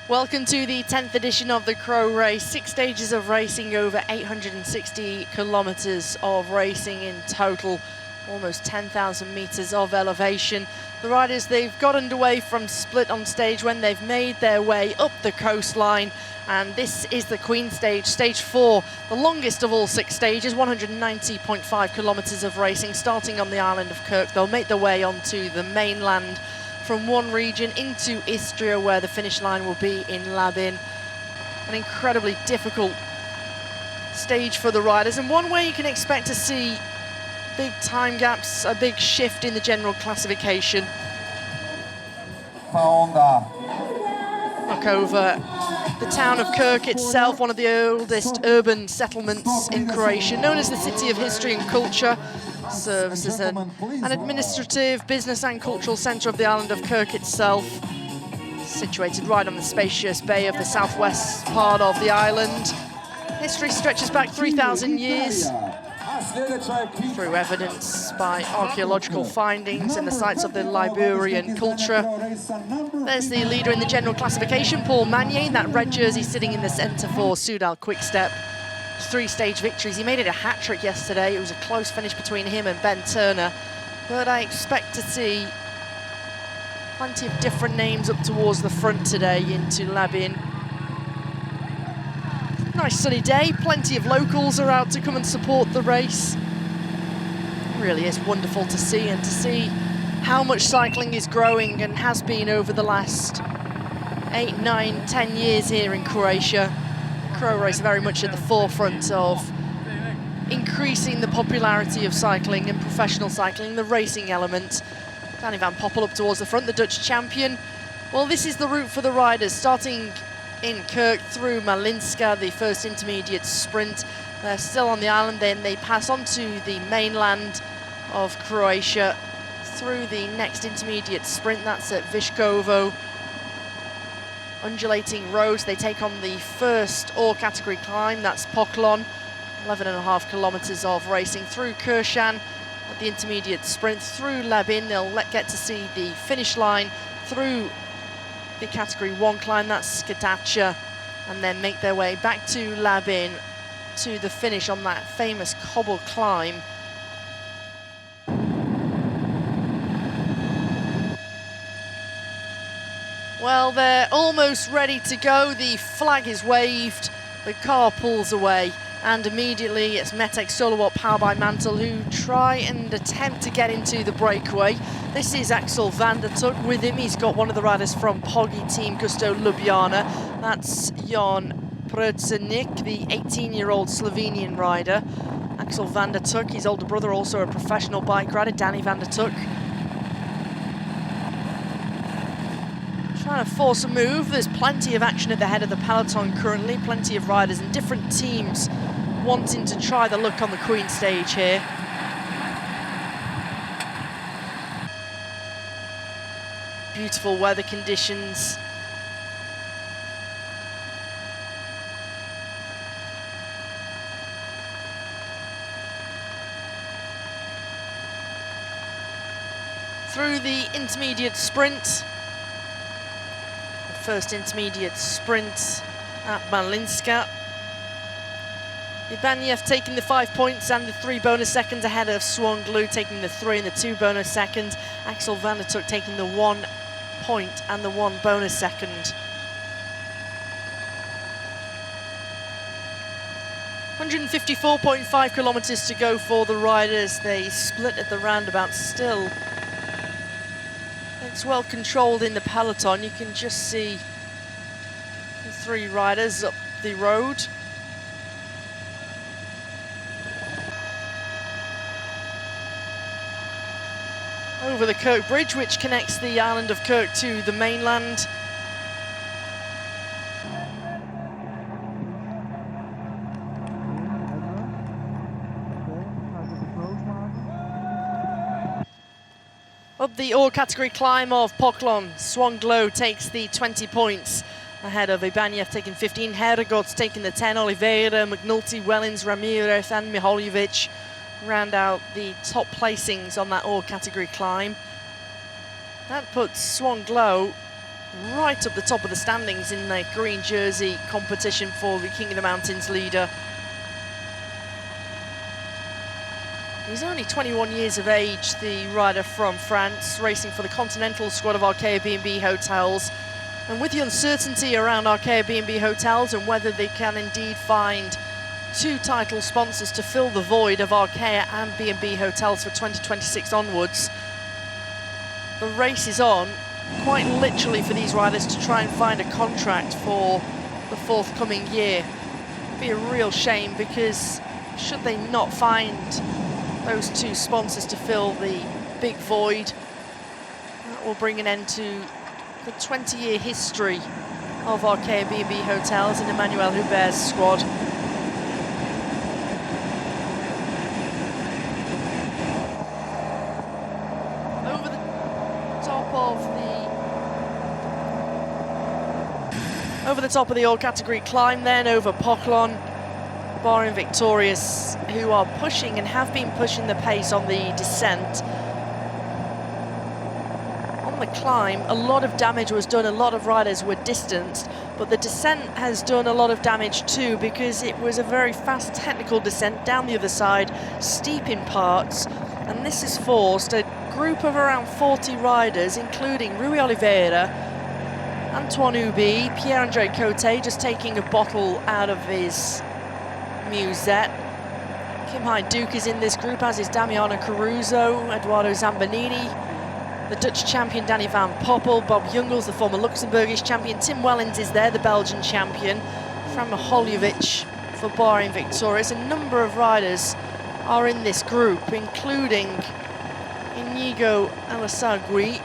Welcome to the 10th edition of the CRO Race. 6 stages of racing, over 860 kilometers of racing in total, almost 10,000 meters of elevation. The riders, they've got underway from Split on stage when they've made their way up the coastline. And this is the Queen stage, stage 4, the longest of all 6 stages, 190.5 kilometers of racing, starting on the island of Kirk. They'll make their way onto the mainland from one region into Istria, where the finish line will be in Labin. An incredibly difficult stage for the riders, and one where you can expect to see big time gaps, a big shift in the general classification. Look over the town of Kirk itself, one of the oldest urban settlements in Croatia, known as the City of History and Culture. Serves as an administrative, business and cultural centre of the island of Kirk itself, situated right on the spacious bay of the southwest part of the island. History stretches back 3,000 years through evidence by archaeological findings in the sites of the Liberian culture. There's the leader in the general classification, Paul Magnier, in that red jersey sitting in the centre for Soudal Quickstep. 3-stage victories. He made it a hat-trick yesterday. It was a close finish between him and Ben Turner, but I expect to see plenty of different names up towards the front today into Labin. Nice sunny day, plenty of locals are out to come and support the race. It really is wonderful to see, and to see how much cycling is growing and has been over the last 8, 9, 10 years here in Croatia. CRO Race very much at the forefront of increasing the popularity of cycling and professional cycling, the racing element. Danny van Poppel up towards the front, the Dutch champion. Well, this is the route for the riders, starting in Kirk through Malinska, the first intermediate sprint. They're still on the island, then they pass on to the mainland of Croatia through the next intermediate sprint, that's at Viškovo. Undulating roads, they take on the first all category climb, that's Poklon, 11.5 kilometers of racing through Kiršan at the intermediate sprint, through Labin. They'll get to see the finish line through the category 1 climb, that's Skadacha, and then make their way back to Labin to the finish on that famous cobble climb. Well, they're almost ready to go. The flag is waved, the car pulls away, and immediately it's Metek Solowat, powered by Mantle, who try and attempt to get into the breakaway. This is Axel van der Tuk. With him, he's got one of the riders from Poggi team, Gusto Ljubljana. That's Jan Prcenik, the 18-year-old Slovenian rider. Axel van der Tuk, his older brother, also a professional bike rider, Danny van der Tuk. Trying to force a move. There's plenty of action at the head of the peloton currently, plenty of riders and different teams wanting to try the look on the Queen stage here. Beautiful weather conditions. Through the intermediate sprint. First intermediate sprint at Malinska. Ibanyev taking the 5 points and the 3 bonus seconds ahead of Swanglu, taking the 3 and the 2 bonus seconds. Axel van der Tuk taking the 1 point and the 1 bonus second. $154.5 kilometers to go for the riders. They split at the roundabout still. It's well controlled in the peloton. You can just see the 3 riders up the road. Over the Kirk Bridge, which connects the island of Kirk to the mainland. Up the all category climb of Poklon, Swanglu takes the 20 points ahead of Ibanyev taking 15, Herregot's taking the 10, Oliveira, McNulty, Wellens, Ramirez and Miholjevic round out the top placings on that all category climb. That puts Swan Glow right up the top of the standings in the green jersey competition for the King of the Mountains leader. He's only 21 years of age, the rider from France, racing for the Continental squad of Arkea B&B Hotels. And with the uncertainty around Arkea B&B Hotels and whether they can indeed find two title sponsors to fill the void of Arkea and B&B Hotels for 2026 onwards, the race is on, quite literally, for these riders to try and find a contract for the forthcoming year. It'd be a real shame, because should they not find those two sponsors to fill the big void, that will bring an end to the 20-year history of Arkea B&B Hotels and Emmanuel Hubert's squad. Over the top of the all category climb, then over Poklon, Bahrain Victorious, who are pushing and have been pushing the pace on the descent. On the climb, a lot of damage was done, a lot of riders were distanced, but the descent has done a lot of damage too, because it was a very fast technical descent down the other side, steep in parts, and this has forced a group of around 40 riders, including Rui Oliveira, Antoine Ubi, Pierre-Andre Cote, just taking a bottle out of his musette. Kim Hai-Duke is in this group, as is Damiano Caruso, Eduardo Zambanini, the Dutch champion Danny van Poppel, Bob Jungels, the former Luxembourgish champion, Tim Wellens is there, the Belgian champion, Fran Miholjevic for Bahrain Victorious. A number of riders are in this group, including Inigo Elisagui,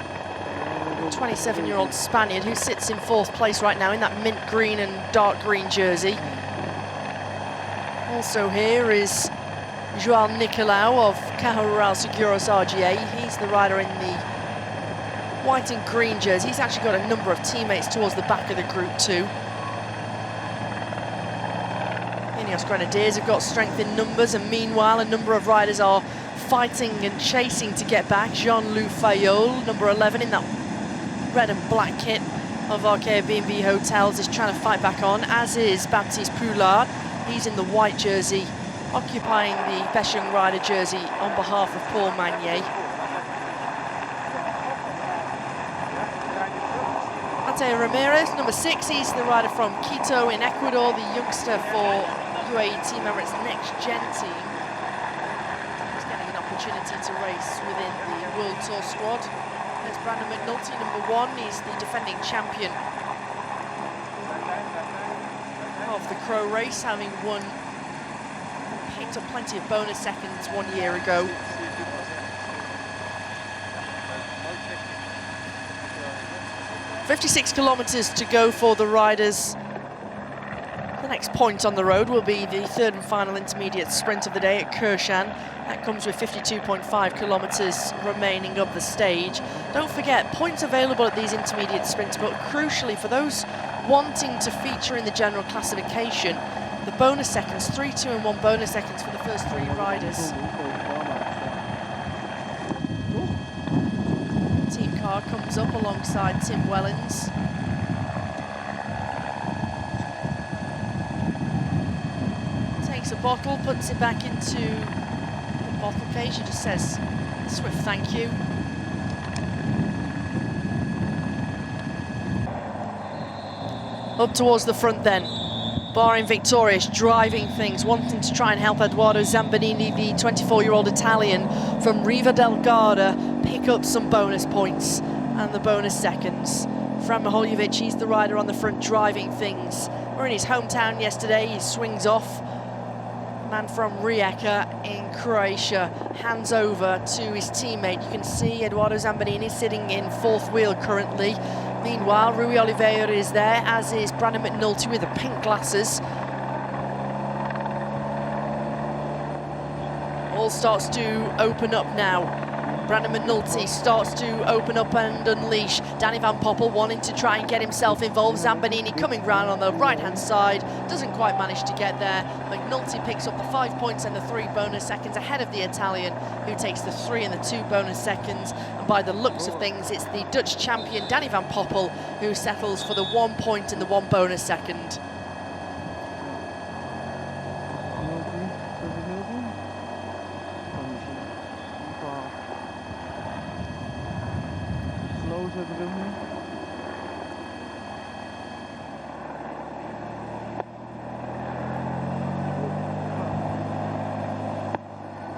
27-year-old Spaniard who sits in 4th place right now in that mint green and dark green jersey. Also here is Joao Nicolau of Caja Rural Seguros RGA. He's the rider in the white and green jersey. He's actually got a number of teammates towards the back of the group too. Ineos Grenadiers have got strength in numbers, and meanwhile a number of riders are fighting and chasing to get back. Jean-Loup Fayol, number 11 in that red and black kit of Arkea B&B Hotels, is trying to fight back on, as is Baptiste Poulard. He's in the white jersey, occupying the Best Young Rider jersey on behalf of Paul Magnier. Mateo Ramirez, number 6, he's the rider from Quito in Ecuador, the youngster for UAE Team Emirates Next Gen team. He's getting an opportunity to race within the World Tour squad. There's Brandon McNulty, number 1. He's the defending champion of the CRO Race, having won and picked up plenty of bonus seconds 1 year ago. "56 kilometres to go for the riders. The next point on the road will be the 3rd and final intermediate sprint of the day at Kershan. That comes with 52.5 kilometres remaining of the stage. Don't forget, points available at these intermediate sprints, but crucially for those wanting to feature in the general classification, the bonus seconds, 3, 2 and 1 bonus seconds for the first 3 riders. Team car comes up alongside Tim Wellens. Takes a bottle, puts it back into the bottle case. He just says a swift thank you. Up towards the front then. Bahrain Victorious driving things, wanting to try and help Eduardo Zambanini, the 24-year-old Italian from Riva del Garda, pick up some bonus points and the bonus seconds. Fran Miholjevic, he's the rider on the front driving things. We're in his hometown yesterday, he swings off. Man from Rijeka in Croatia hands over to his teammate. You can see Eduardo Zambanini sitting in 4th wheel currently. Meanwhile, Rui Oliveira is there, as is Brandon McNulty with the pink glasses. All starts to open up now. Brandon McNulty starts to open up and unleash. Danny Van Poppel wanting to try and get himself involved. Zambanini coming round on the right-hand side, doesn't quite manage to get there. McNulty picks up the 5 points and the 3 bonus seconds ahead of the Italian, who takes the 3 and the 2 bonus seconds. And by the looks of things, it's the Dutch champion, Danny Van Poppel, who settles for the 1 point and the 1 bonus second.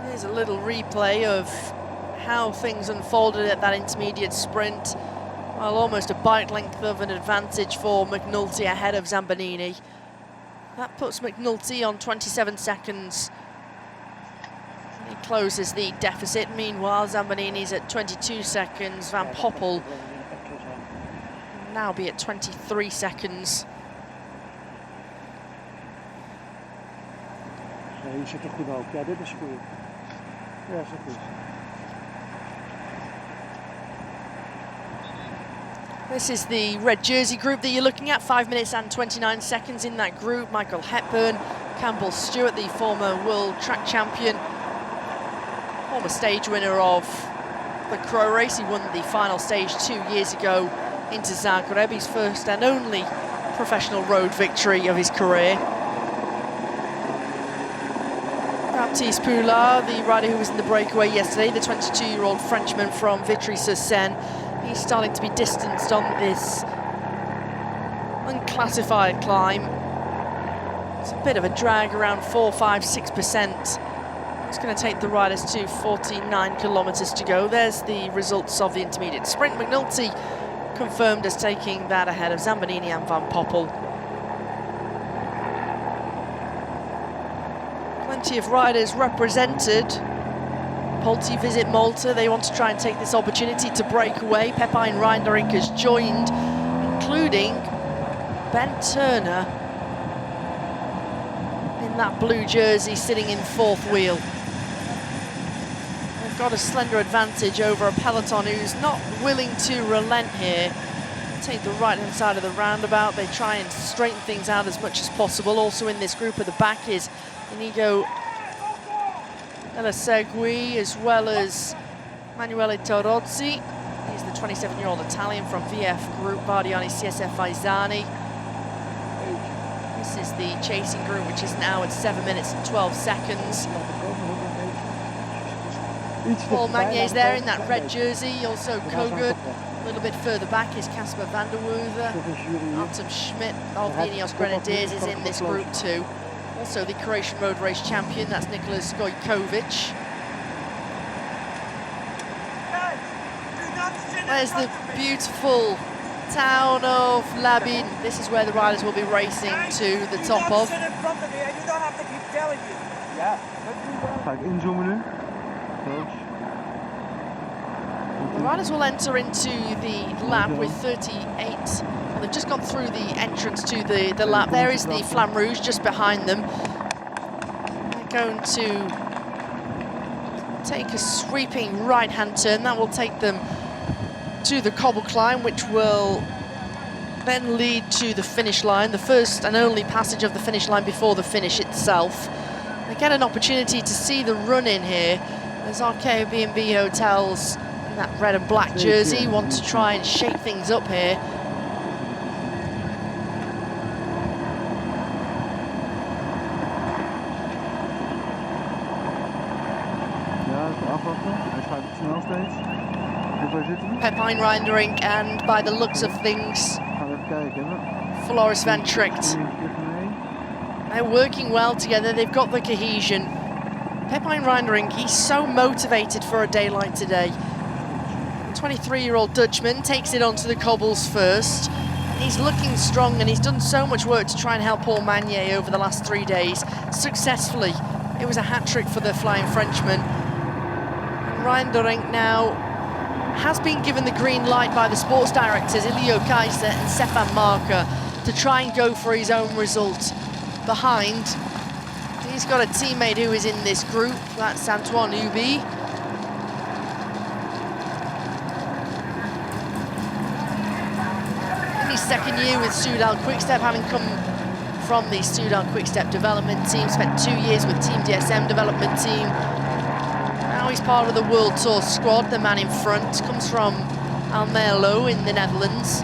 Here's a little replay of how things unfolded at that intermediate sprint. Well, almost a bike length of an advantage for McNulty ahead of Zambanini. That puts McNulty on 27 seconds. He closes the deficit. Meanwhile, Zambanini's at 22 seconds. Van Poppel now be at 23 seconds. This is the red jersey group that you're looking at. 5 minutes and 29 seconds in that group. Michael Hepburn, Campbell Stewart, the former world track champion, former stage winner of the CRO Race. He won the final stage 2 years ago into Zagreb, his first and only professional road victory of his career. Baptiste Poulard, the rider who was in the breakaway yesterday, the 22-year-old Frenchman from Vitry-sur-Seine, he's starting to be distanced on this unclassified climb. It's a bit of a drag, around 4, 5, 6%. It's going to take the riders to 49 kilometres to go. There's the results of the intermediate sprint. McNulty confirmed as taking that ahead of Zambanini and Van Poppel. Plenty of riders represented. Polti visit Malta. They want to try and take this opportunity to break away. Pepijn Reinderink has joined, including Ben Turner in that blue jersey sitting in 4th wheel. They've got a slender advantage over a peloton who's not willing to relent here. Take the right-hand side of the roundabout. They try and straighten things out as much as possible. Also in this group at the back is Inigo Elisegui, as well as Manuele Torozzi. He's the 27-year-old Italian from VF Group, Bardiani CSF Faisani. This is the chasing group, which is now at 7 minutes and 12 seconds. Paul Magnier's there in that red jersey, also Kogut. A little bit further back is Casper van der Werve. Artem Schmidt of the Ineos Grenadiers is in this group too. Also the Croatian Road Race champion, that's Nikola Stojkovic. There's the beautiful town of Labin. This is where the riders will be racing to the top of. The riders will enter into the lap with 38. Well, they've just gone through the entrance to the lap. There is the Flamme Rouge just behind them. They're going to take a sweeping right-hand turn. That will take them to the cobble climb, which will then lead to the finish line, the first and only passage of the finish line before the finish itself. They get an opportunity to see the run-in here. There's Arkea B&B Hotels in that red and black jersey, want to try and shake things up here. Pepijn Reinderink and, by the looks of things, Floris van Tricht. They're working well together, they've got the cohesion. Pepijn Reinderink, he's so motivated for a day like today. The 23-year-old Dutchman takes it onto the cobbles first. He's looking strong and he's done so much work to try and help Paul Magnier over the last 3 days. Successfully, it was a hat-trick for the Flying Frenchman. And Reinderink now has been given the green light by the sports directors, Ilio Kaiser and Stefan Marker, to try and go for his own result. Behind, he's got a teammate who is in this group, that's Antoine Ubi. second year with Soudal Quickstep, having come from the Soudal Quickstep development team, spent 2 years with Team DSM development team. Now he's part of the World Tour squad. The man in front comes from Almelo in the Netherlands.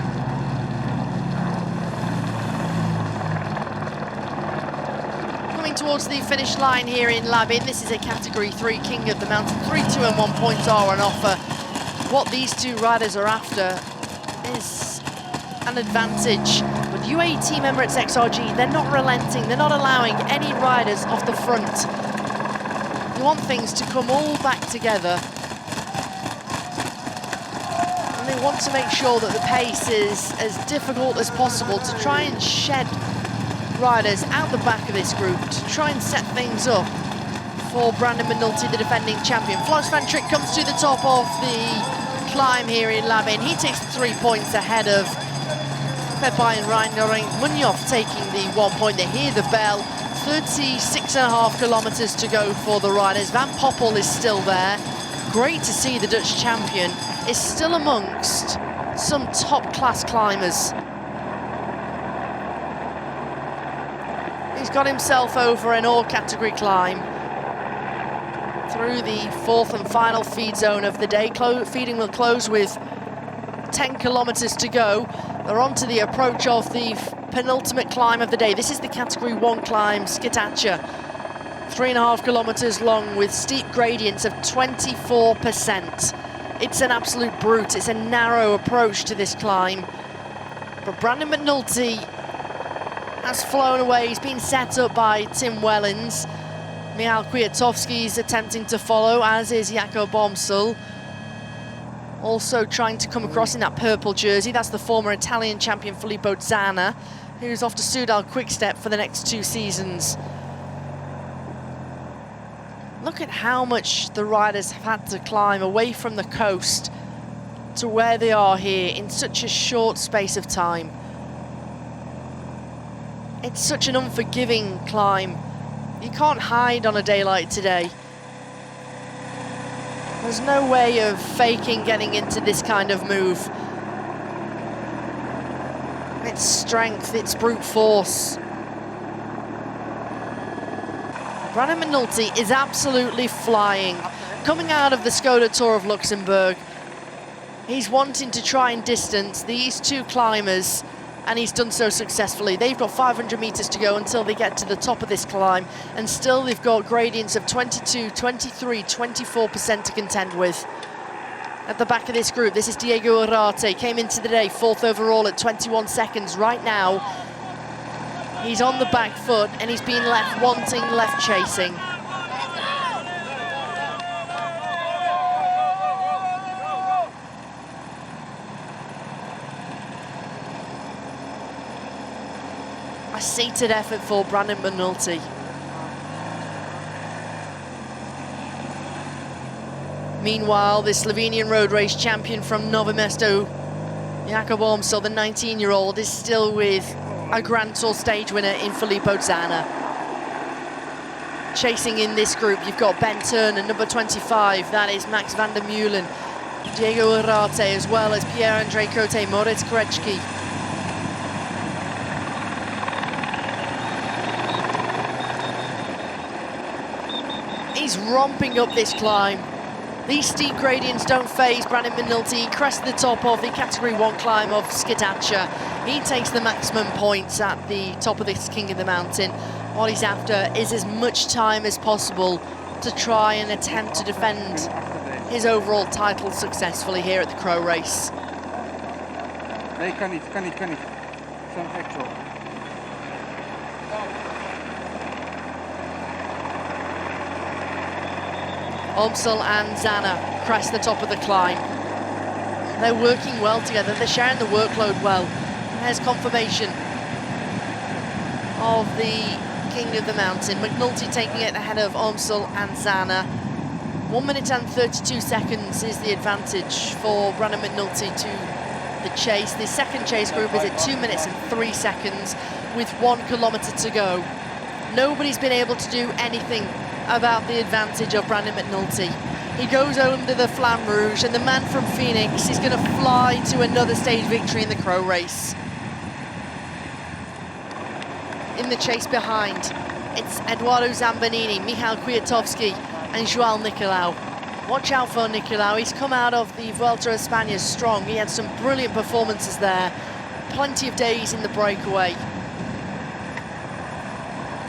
Coming towards the finish line here in Labin, this is a Category 3 King of the Mountain. 3, 2 and 1 points are on offer. What these two riders are after is an advantage. With UAE Team Emirates XRG, they're not relenting, they're not allowing any riders off the front. They want things to come all back together. And they want to make sure that the pace is as difficult as possible to try and shed riders out the back of this group, to try and set things up for Brandon McNulty, the defending champion. Floris van Trick comes to the top of the climb here in Labin. He takes 3 points ahead of Pepijn Reindering. Munoz taking the 1 point. They hear the bell. 36.5 kilometers to go for the riders. Van Poppel is still there. Great to see the Dutch champion is still amongst some top-class climbers. He's got himself over an all-category climb through the fourth and final feed zone of the day. Feeding will close with 10 kilometers to go. They're on to the approach of the penultimate climb of the day. This is the Category 1 climb, Skitacha. 3.5 kilometers long with steep gradients of 24%. It's an absolute brute. It's a narrow approach to this climb. But Brandon McNulty has flown away. He's been set up by Tim Wellens. Michał Kwiatkowski is attempting to follow, as is Jakob Omsel. Also trying to come across in that purple jersey. That's the former Italian champion Filippo Zana, who's off to Soudal Quickstep for the next 2 seasons. Look at how much the riders have had to climb away from the coast to where they are here in such a short space of time. It's such an unforgiving climb. You can't hide on a day like today. There's no way of faking getting into this kind of move. It's strength, it's brute force. Brandon McNulty is absolutely flying. Coming out of the Skoda Tour of Luxembourg, he's wanting to try and distance these two climbers, and he's done so successfully. They've got 500 meters to go until they get to the top of this climb, and still they've got gradients of 22, 23, 24% to contend with. At the back of this group, this is Diego Arate, came into the day 4th overall at 21 seconds. Right now, he's on the back foot, and he's been left wanting, left chasing. A seated effort for Brandon McNulty. Meanwhile, the Slovenian road race champion from Novo Mesto, Jakob Omsel, the 19-year-old, is still with a Grand Tour stage winner in Filippo Zana. Chasing in this group, you've got Ben Turner, number 25, that is Max van der Meulen, Diego Arate, as well as Pierre-André Cote, Moritz Koreczki. He's romping up this climb. These steep gradients don't faze Brandon McNulty. He crests the top of the Category 1 climb of Skitacha. He takes the maximum points at the top of this King of the Mountain. What he's after is as much time as possible to try and attempt to defend his overall title successfully here at the CRO Race. Nee, kan niet. Zo'n gek zo. Omsel and Zana crest the top of the climb. They're working well together, they're sharing the workload well. There's confirmation of the King of the Mountain. McNulty taking it ahead of Omsel and Zana. 1 minute and 32 seconds is the advantage for Brandon McNulty to the chase. The second chase group is at 2 minutes and 3 seconds with 1 kilometer to go. Nobody's been able to do anything about the advantage of Brandon McNulty. He goes under the Flamme Rouge, and the man from Phoenix is going to fly to another stage victory in the CRO Race. in the chase behind, it's Eduardo Zambanini, Michal Kwiatkowski and Joao Nicolau. Watch out for Nicolau, he's come out of the Vuelta a España strong. He had some brilliant performances there, plenty of days in the breakaway.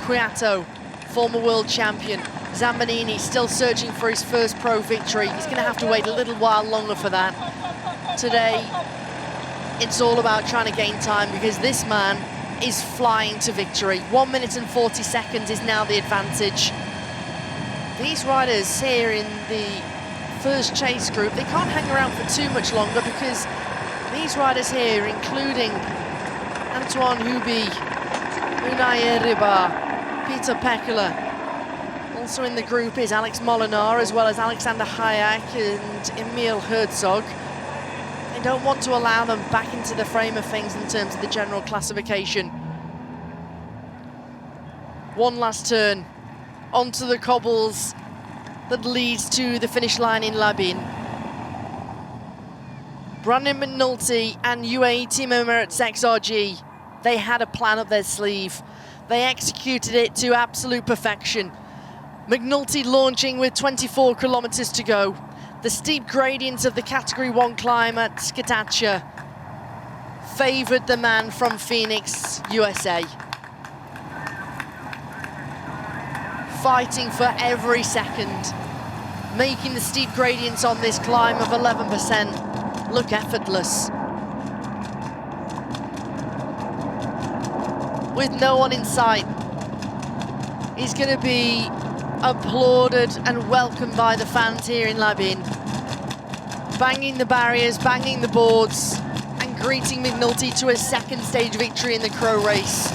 Kwiato, former world champion. Zambanini still searching for his first pro victory. He's going to have to wait a little while longer for that. Today, it's all about trying to gain time because this man is flying to victory. 1 minute and 40 seconds is now the advantage. These riders here in the first chase group, they can't hang around for too much longer because these riders here, including Antoine Hubie, Unai Eribar, Peter Pekkela. Also in the group is Alex Molinar, as well as Alexander Hayek and Emil Herzog. They don't want to allow them back into the frame of things in terms of the general classification. One last turn onto the cobbles that leads to the finish line in Labin. Brandon McNulty and UAE Team Emirates XRG, they had a plan up their sleeve. They executed it to absolute perfection. McNulty launching with 24 kilometers to go. The steep gradients of the Category 1 climb at Skatacha favored the man from Phoenix, USA. Fighting for every second, making the steep gradients on this climb of 11% look effortless. With no one in sight, he's going to be applauded and welcomed by the fans here in Labin. Banging the barriers, banging the boards, and greeting McNulty to a second stage victory in the CRO Race.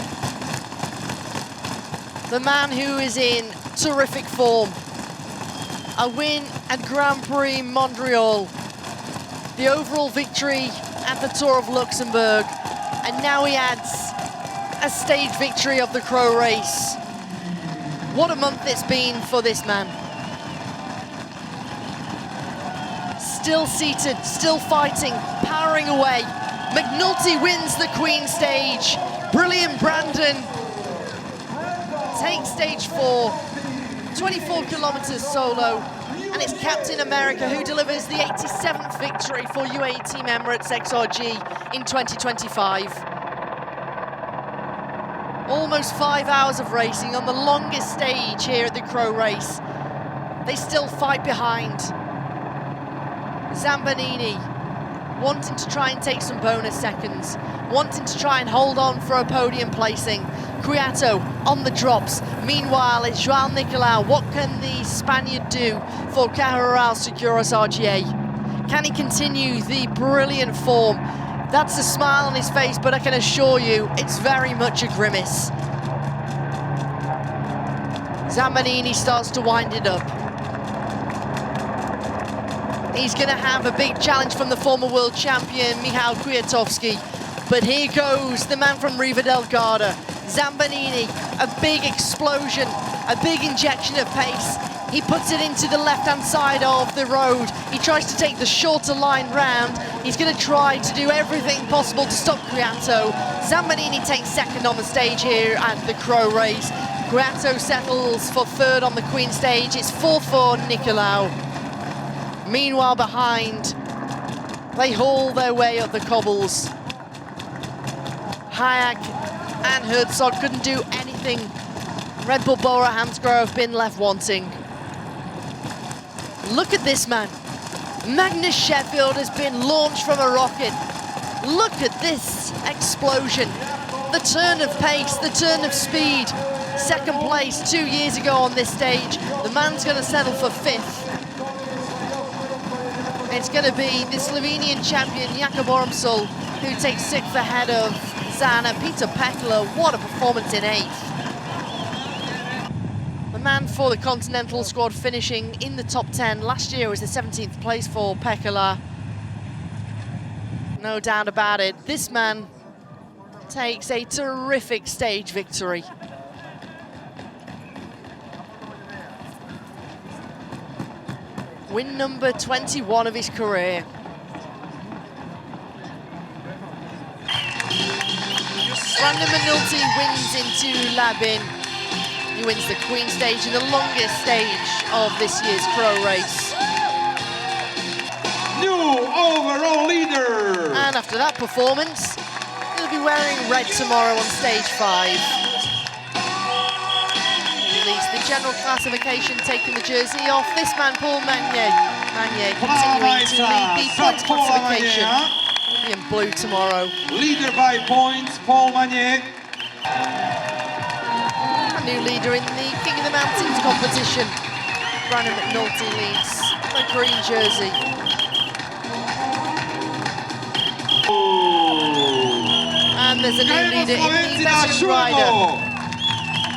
The man who is in terrific form. A win at Grand Prix Montreal, the overall victory at the Tour of Luxembourg, and now he adds a stage victory of the CRO Race. What a month it's been for this man. Still seated, still fighting, powering away. McNulty wins the Queen stage. Brilliant Brandon takes stage 4, 24 kilometers solo, and it's Captain America who delivers the 87th victory for UAE Team Emirates XRG in 2025. Almost 5 hours of racing on the longest stage here at the CRO Race. They still fight behind. Zambanini wanting to try and take some bonus seconds, wanting to try and hold on for a podium placing. Kwiato on the drops. Meanwhile, it's Joao Nicolau. What can the Spaniard do for Carreras Seguros RGA? Can he continue the brilliant form? That's a smile on his face, but I can assure you, it's very much a grimace. Zambanini starts to wind it up. He's going to have a big challenge from the former world champion, Michal Kwiatkowski. But here goes the man from Riva del Garda, Zambanini. A big explosion, a big injection of pace. He puts it into the left-hand side of the road. He tries to take the shorter line round. He's going to try to do everything possible to stop Kwiato. Zambanini takes second on the stage here at the CRO Race. Kwiato settles for third on the Queen stage. It's fourth for Nicolau. Meanwhile, behind, they haul their way up the cobbles. Hayek and Herzog couldn't do anything. Red Bull Bora Hansgrohe have been left wanting. Look at this man. Magnus Sheffield has been launched from a rocket. Look at this explosion. The turn of pace, the turn of speed. Second place 2 years ago on this stage. The man's going to settle for fifth. It's going to be the Slovenian champion, Jakob Ormsel, who takes sixth ahead of Zana. Peter Pekkela, what a performance in eighth. The man for the Continental squad finishing in the top 10. Last year was the 17th place for Pekkela. No doubt about it. This man takes a terrific stage victory. Win number 21 of his career. Brandon McNulty wins into Labin. He wins the Queen stage and the longest stage of this year's CRO Race. New overall leader! And after that performance, he'll be wearing red tomorrow on stage 5. He leads the general classification, taking the jersey off. This man, Paul Magnier. Magnier continuing to lead the points classification. He'll be in blue tomorrow. Leader by points, Paul Magnier. A new leader in the King of the Mountains competition. Brandon McNulty leads the green jersey. And there's a new leader in the best rider.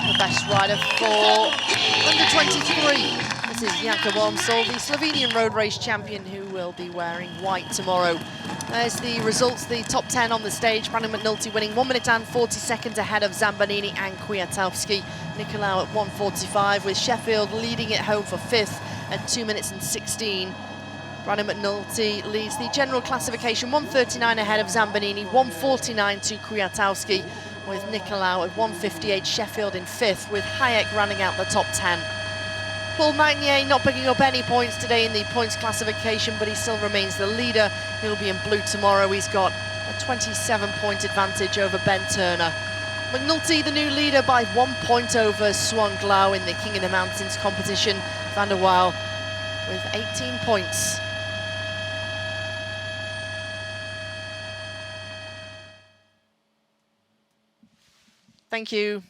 The best rider for under 23. This is Jakub Omsol, the Slovenian road race champion, who will be wearing white tomorrow. There's the results, the top 10 on the stage. Brandon McNulty winning 1 minute and 40 seconds ahead of Zambanini and Kwiatkowski. Nicolau at 1:45, with Sheffield leading it home for 5th at 2 minutes and 16. Brandon McNulty leads the general classification 1:39 ahead of Zambanini, 1:49 to Kwiatkowski, with Nicolau at 1:58, Sheffield in 5th, with Hayek running out the top 10. Paul Magnier not picking up any points today in the points classification, but he still remains the leader. He'll be in blue tomorrow. He's got a 27-point advantage over Ben Turner. McNulty, the new leader, by 1 point over Swan Glau in the King of the Mountains competition. Van der Waal with 18 points. Thank you.